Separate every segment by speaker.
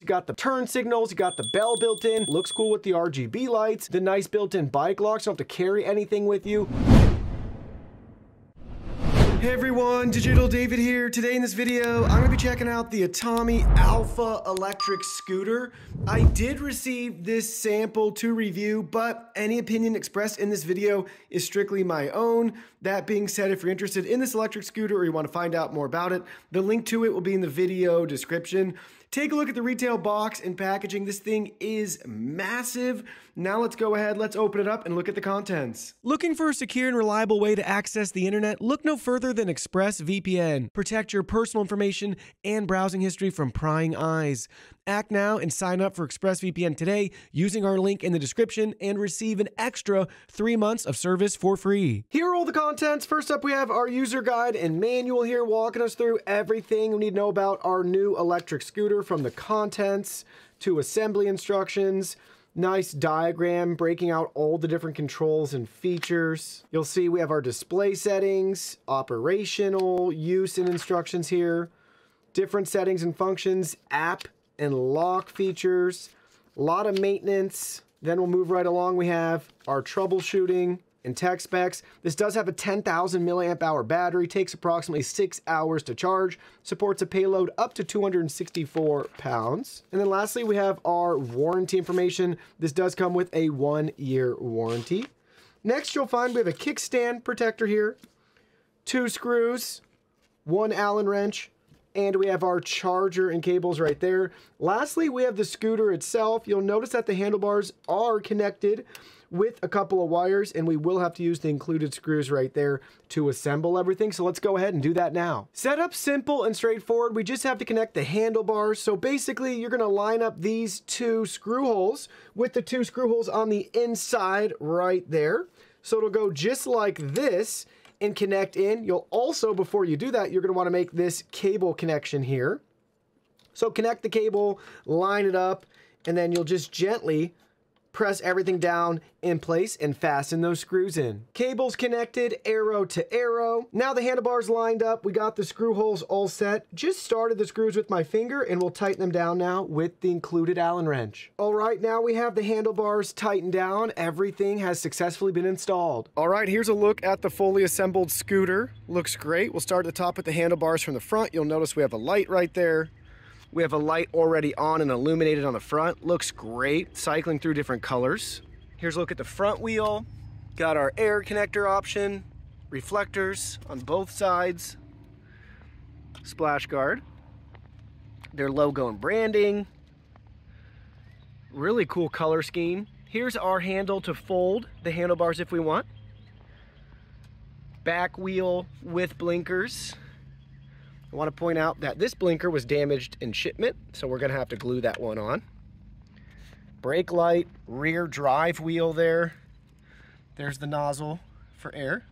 Speaker 1: You got the turn signals, you got the bell built in. Looks cool with the RGB lights, the nice built-in bike locks. You don't have to carry anything with you. Hey everyone, Digital David here. Today in this video, I'm gonna be checking out the Atomi Alpha Electric Scooter. I did receive this sample to review, but any opinion expressed in this video is strictly my own. That being said, if you're interested in this electric scooter or you want to find out more about it, the link to it will be in the video description. Take a look at the retail box and packaging. This thing is massive. Now let's go ahead, let's open it up and look at the contents. Looking for a secure and reliable way to access the internet? Look no further than ExpressVPN. Protect your personal information and browsing history from prying eyes. Act now and sign up for ExpressVPN today using our link in the description and receive an extra 3 months of service for free. Here are all the contents. First up, we have our user guide and manual here walking us through everything we need to know about our new electric scooter, from the contents to assembly instructions. Nice diagram breaking out all the different controls and features. You'll see we have our display settings, operational use and instructions here, different settings and functions, app and lock features, a lot of maintenance. Then we'll move right along. We have our troubleshooting and tech specs. This does have a 10,000 milliamp hour battery, takes approximately 6 hours to charge, supports a payload up to 264 pounds. And then lastly, we have our warranty information. This does come with a 1-year warranty. Next, you'll find we have a kickstand protector here, 2 screws, 1 Allen wrench, and we have our charger and cables right there. Lastly, we have the scooter itself. You'll notice that the handlebars are connected with a couple of wires, and we will have to use the included screws right there to assemble everything. So let's go ahead and do that now. Setup simple and straightforward. We just have to connect the handlebars. So basically, you're gonna line up these 2 screw holes with the 2 screw holes on the inside right there. So it'll go just like this and connect in. You'll also, before you do that, you're gonna wanna make this cable connection here. So connect the cable, line it up, and then you'll just gently press everything down in place and fasten those screws in. Cables connected, arrow to arrow. Now the handlebars lined up. We got the screw holes all set. Just started the screws with my finger, and we'll tighten them down now with the included Allen wrench. All right, now we have the handlebars tightened down. Everything has successfully been installed. All right, here's a look at the fully assembled scooter. Looks great. We'll start at the top with the handlebars from the front. You'll notice we have a light right there. We have a light already on and illuminated on the front. Looks great, cycling through different colors. Here's a look at the front wheel. Got our air connector option, reflectors on both sides, splash guard, their logo and branding. Really cool color scheme. Here's our handle to fold the handlebars if we want. Back wheel with blinkers. I want to point out that this blinker was damaged in shipment, so we're going to have to glue that one on. Brake light, rear drive wheel there. There's the nozzle for air.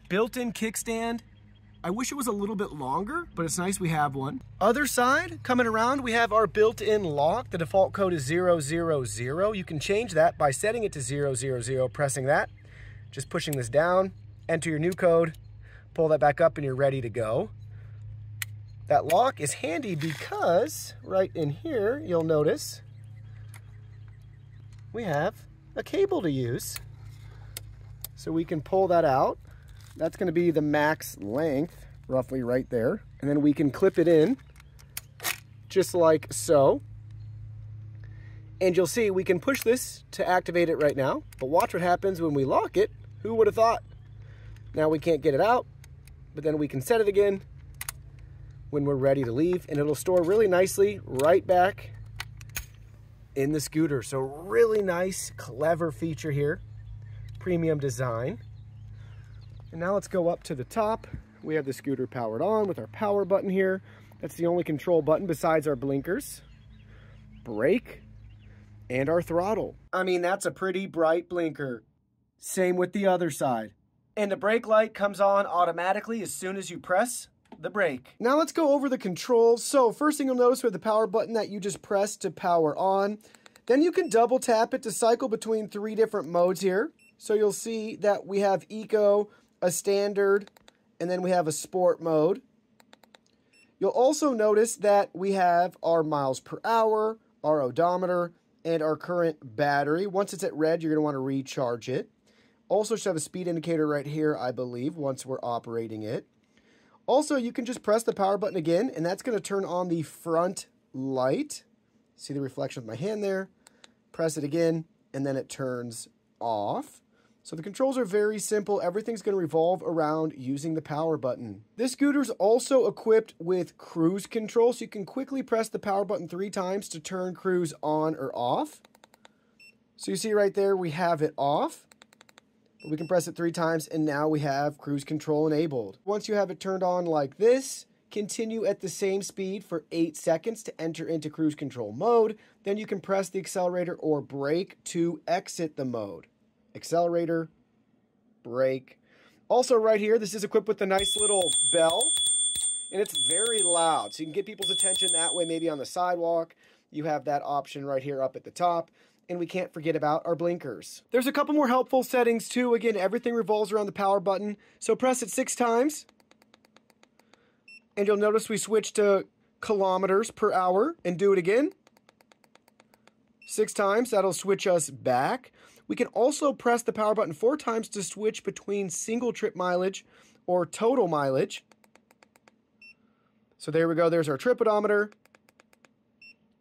Speaker 1: Built-in kickstand. I wish it was a little bit longer, but it's nice we have one. Other side, coming around, we have our built-in lock. The default code is 000. You can change that by setting it to 000, pressing that. Just pushing this down, enter your new code, pull that back up, and you're ready to go. That lock is handy because right in here, you'll notice we have a cable to use. So we can pull that out. That's going to be the max length, roughly right there. And then we can clip it in just like so. And you'll see we can push this to activate it right now. But watch what happens when we lock it. Who would have thought? Now we can't get it out, but then we can set it again when we're ready to leave, and it'll store really nicely right back in the scooter. So really nice, clever feature here. Premium design. And now let's go up to the top. We have the scooter powered on with our power button here. That's the only control button besides our blinkers, brake, and our throttle. I mean, that's a pretty bright blinker. Same with the other side. And the brake light comes on automatically as soon as you press the brake. Now let's go over the controls. So first thing you'll notice with the power button that you just press to power on. Then you can double tap it to cycle between 3 different modes here. So you'll see that we have Eco, a Standard, and then we have a Sport mode. You'll also notice that we have our miles per hour, our odometer, and our current battery. Once it's at red, you're going to want to recharge it. Also should have a speed indicator right here, I believe, once we're operating it. Also, you can just press the power button again, and that's going to turn on the front light. See the reflection of my hand there? Press it again, and then it turns off. So the controls are very simple. Everything's going to revolve around using the power button. This scooter is also equipped with cruise control, so you can quickly press the power button 3 times to turn cruise on or off. So you see right there, we have it off. We can press it 3 times, and now we have cruise control enabled. Once you have it turned on like this, continue at the same speed for 8 seconds to enter into cruise control mode. Then you can press the accelerator or brake to exit the mode. Accelerator, brake. Also right here, this is equipped with a nice little bell, and it's very loud, so you can get people's attention that way, maybe on the sidewalk. You have that option right here up at the top, and we can't forget about our blinkers. There's a couple more helpful settings too. Again, everything revolves around the power button, so press it 6 times, and you'll notice we switch to kilometers per hour, and do it again. 6 times, that'll switch us back. We can also press the power button 4 times to switch between single trip mileage or total mileage. So there we go, there's our trip odometer.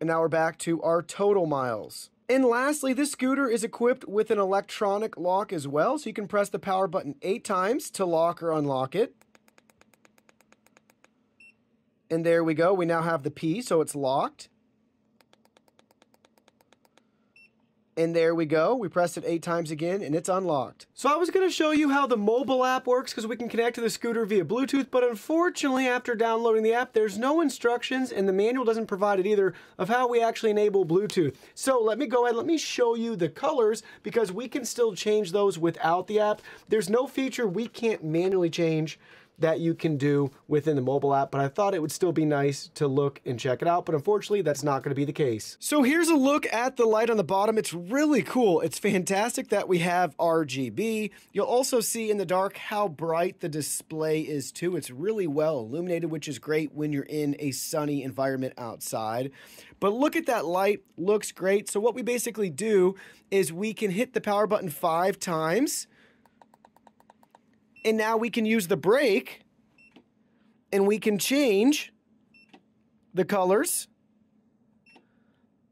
Speaker 1: And now we're back to our total miles. And lastly, this scooter is equipped with an electronic lock as well. So you can press the power button 8 times to lock or unlock it. And there we go, we now have the P, so it's locked. And there we go. We pressed it 8 times again, and it's unlocked. So I was going to show you how the mobile app works because we can connect to the scooter via Bluetooth, but unfortunately, after downloading the app, there's no instructions, and the manual doesn't provide it either, of how we actually enable Bluetooth. So let me go ahead, let me show you the colors, because we can still change those without the app. There's no feature we can't manually change that you can do within the mobile app, but I thought it would still be nice to look and check it out, but unfortunately that's not going to be the case. So here's a look at the light on the bottom. It's really cool. It's fantastic that we have RGB. You'll also see in the dark how bright the display is too. It's really well illuminated, which is great when you're in a sunny environment outside. But look at that light, looks great. So what we basically do is we can hit the power button 5 times, and now we can use the brake, and we can change the colors.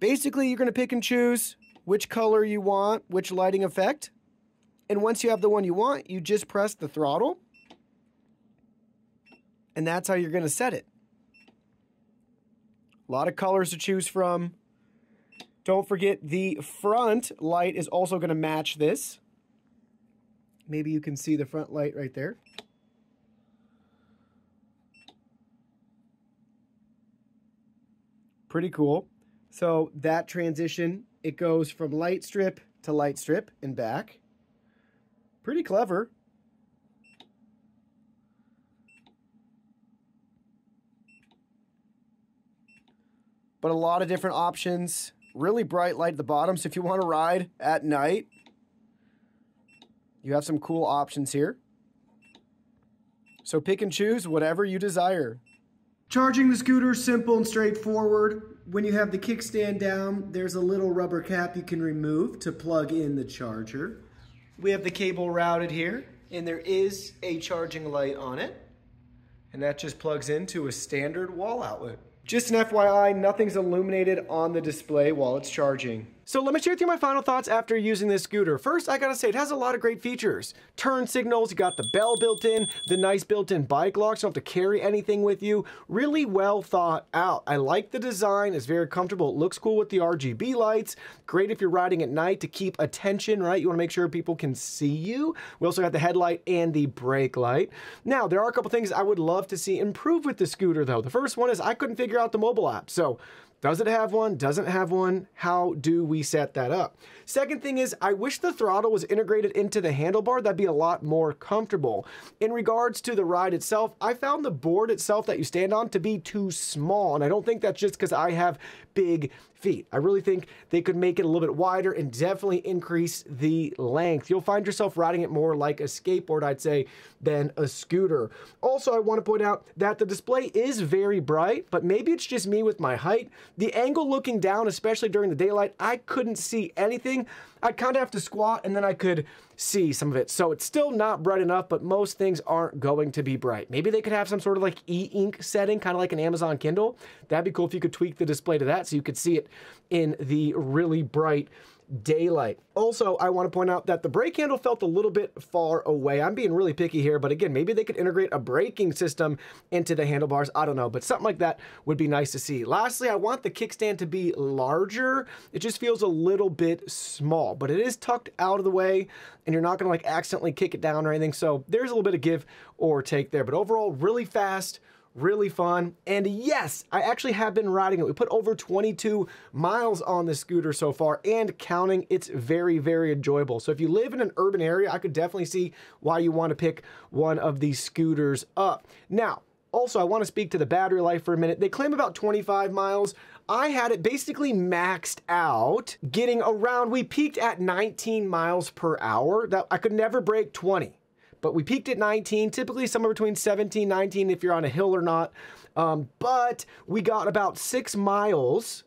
Speaker 1: Basically, you're going to pick and choose which color you want, which lighting effect. And once you have the one you want, you just press the throttle. And that's how you're going to set it. A lot of colors to choose from. Don't forget, the front light is also going to match this. Maybe you can see the front light right there. Pretty cool. So that transition, it goes from light strip to light strip and back. Pretty clever. But a lot of different options. Really bright light at the bottom, so if you want to ride at night, you have some cool options here. So pick and choose whatever you desire. Charging the scooter is simple and straightforward. When you have the kickstand down, there's a little rubber cap you can remove to plug in the charger. We have the cable routed here, and there is a charging light on it. And that just plugs into a standard wall outlet. Just an FYI, nothing's illuminated on the display while it's charging. So let me share with you my final thoughts after using this scooter. First, I gotta say, it has a lot of great features. Turn signals, you got the bell built in, the nice built-in bike locks, you don't have to carry anything with you. Really well thought out. I like the design, it's very comfortable. It looks cool with the RGB lights. Great if you're riding at night to keep attention, right? You wanna make sure people can see you. We also got the headlight and the brake light. Now, there are a couple things I would love to see improve with the scooter though. The first one is I couldn't figure out the mobile app. So Does it have one? Doesn't have one? How do we set that up? Second thing is, I wish the throttle was integrated into the handlebar. That'd be a lot more comfortable. In regards to the ride itself, I found the board itself that you stand on to be too small, and I don't think that's just because I have big feet. I really think they could make it a little bit wider and definitely increase the length. You'll find yourself riding it more like a skateboard, I'd say, than a scooter. Also, I want to point out that the display is very bright, but maybe it's just me with my height. The angle looking down, especially during the daylight, I couldn't see anything. I'd kind of have to squat and then I could see some of it. So it's still not bright enough, but most things aren't going to be bright. Maybe they could have some sort of like e-ink setting, kind of like an Amazon Kindle. That'd be cool if you could tweak the display to that so you could see it in the really bright daylight. Also, I want to point out that the brake handle felt a little bit far away. I'm being really picky here, but again, maybe they could integrate a braking system into the handlebars. I don't know, but something like that would be nice to see. Lastly, I want the kickstand to be larger. It just feels a little bit small, but it is tucked out of the way and you're not going to like accidentally kick it down or anything. So there's a little bit of give or take there, but overall really fast, really fun. And yes, I actually have been riding it. We put over 22 miles on this scooter so far and counting. It's very, very enjoyable. So if you live in an urban area, I could definitely see why you want to pick one of these scooters up. Now, also, I want to speak to the battery life for a minute. They claim about 25 miles. I had it basically maxed out, getting around, we peaked at 19 miles per hour. That I could never break 20. But we peaked at 19, typically somewhere between 17, 19 if you're on a hill or not. But we got about 6 miles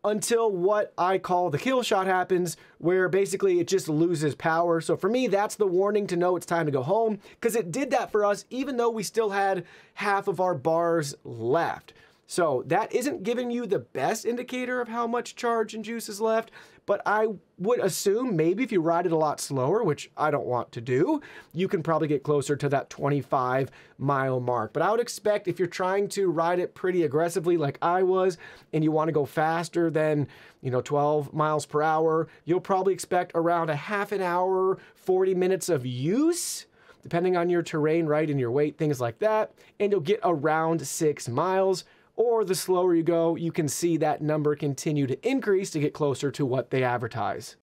Speaker 1: until what I call the kill shot happens, where basically it just loses power. So for me, that's the warning to know it's time to go home, because it did that for us even though we still had half of our bars left. So that isn't giving you the best indicator of how much charge and juice is left, but I would assume maybe if you ride it a lot slower, which I don't want to do, you can probably get closer to that 25-mile mark. But I would expect if you're trying to ride it pretty aggressively like I was, and you want to go faster than, 12 miles per hour, you'll probably expect around a half an hour, 40 minutes of use, depending on your terrain, right, and your weight, things like that, and you'll get around 6 miles. Or the slower you go, you can see that number continue to increase to get closer to what they advertise.